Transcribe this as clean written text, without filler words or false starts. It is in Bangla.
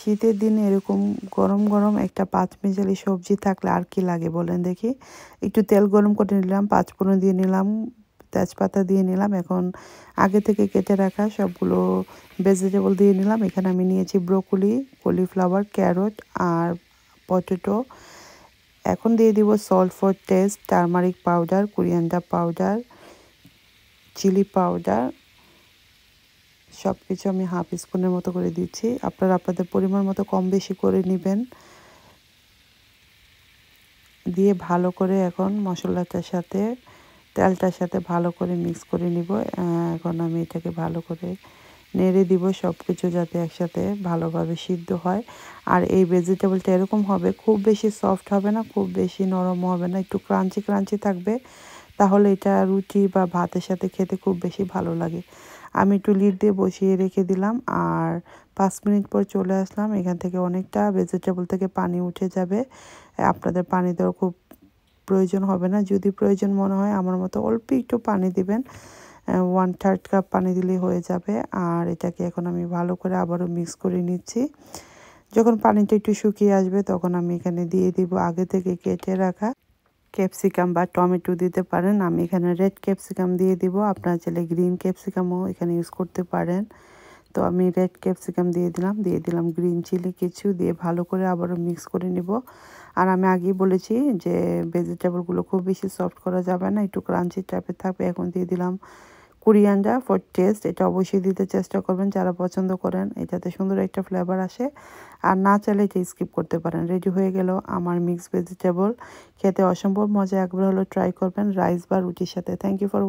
শীতের দিনে এরকম গরম গরম একটা পাঁচমিশালি সবজি থাকলে আর কি লাগে বলেন দেখি। একটু তেল গরম করে নিলাম, পাঁচফোড়ন দিয়ে নিলাম, তেজপাতা দিয়ে নিলাম। এখন আগে থেকে কেটে রাখা সবগুলো ভেজিটেবল দিয়ে নিলাম। এখানে আমি নিয়েছি ব্রোকলি, কলিফ্লাওয়ার, ক্যারট আর পটেটো। এখন দিয়ে দিব salt for taste, turmeric powder, coriander powder, chilli powder. সব কিছু আমি হাফ স্পুনের মতো করে দিচ্ছি। আপনারা আপনাদের পরিমাণ মতো কম বেশি করে নেবেন। দিয়ে ভালো করে এখন মশলাটার সাথে তেলটার সাথে ভালো করে মিক্স করে নিব। এখন আমি এটাকে ভালো করে নেড়ে দিব সব কিছু, যাতে একসাথে ভালোভাবে সিদ্ধ হয়। আর এই ভেজিটেবলটা এরকম হবে, খুব বেশি সফট হবে না, খুব বেশি নরম হবে না, একটু ক্রাঞ্চি ক্রাঞ্চি থাকবে। তাহলে এটা রুটি বা ভাতের সাথে খেতে খুব বেশি ভালো লাগে। আমি একটু লিড দিয়ে বসিয়ে রেখে দিলাম আর 5 মিনিট পর চলে আসলাম। এখান থেকে অনেকটা ভেজিটেবল থেকে পানি উঠে যাবে। আপনাদের পানি দেওয়ার খুব প্রয়োজন হবে না। যদি প্রয়োজন মনে হয় আমার মতো অল্প একটু পানি দিবেন, 1/3 কাপ পানি দিলেই হয়ে যাবে। আর এটাকে এখন আমি ভালো করে আবারও মিক্স করে নিচ্ছি। যখন পানিটা একটু শুকিয়ে আসবে তখন আমি এখানে দিয়ে দিব আগে থেকে কেটে রাখা ক্যাপসিকাম বা টমেটো দিতে পারেন। আমি এখানে রেড ক্যাপসিকাম দিয়ে দিব, আপনারা চাইলে গ্রিন ক্যাপসিকামও এখানে ইউজ করতে পারেন। তো আমি রেড ক্যাপসিকাম দিয়ে দিলাম গ্রিন চিলি কিছু দিয়ে ভালো করে আবারও মিক্স করে নিব। আর আমি আগেই বলেছি যে ভেজিটেবলগুলো খুব বেশি সফট করা যাবে না, একটু ক্রাঞ্চি টাইপের থাকবে। এখন দিয়ে দিলাম কোরিয়ান্ডার ফর টেস্ট। এটা অবশ্যই দিতে চেষ্টা করবেন যারা পছন্দ করেন, এটাতে সুন্দর একটা ফ্লেভার আসে। আর না চাইলে এটা স্কিপ করতে পারেন। রেডি হয়ে গেল আমার মিক্সড ভেজিটেবল। খেতে অসম্ভব মজা, একবার হলো ট্রাই করবেন রাইস বা রুটির সাথে। Thank you for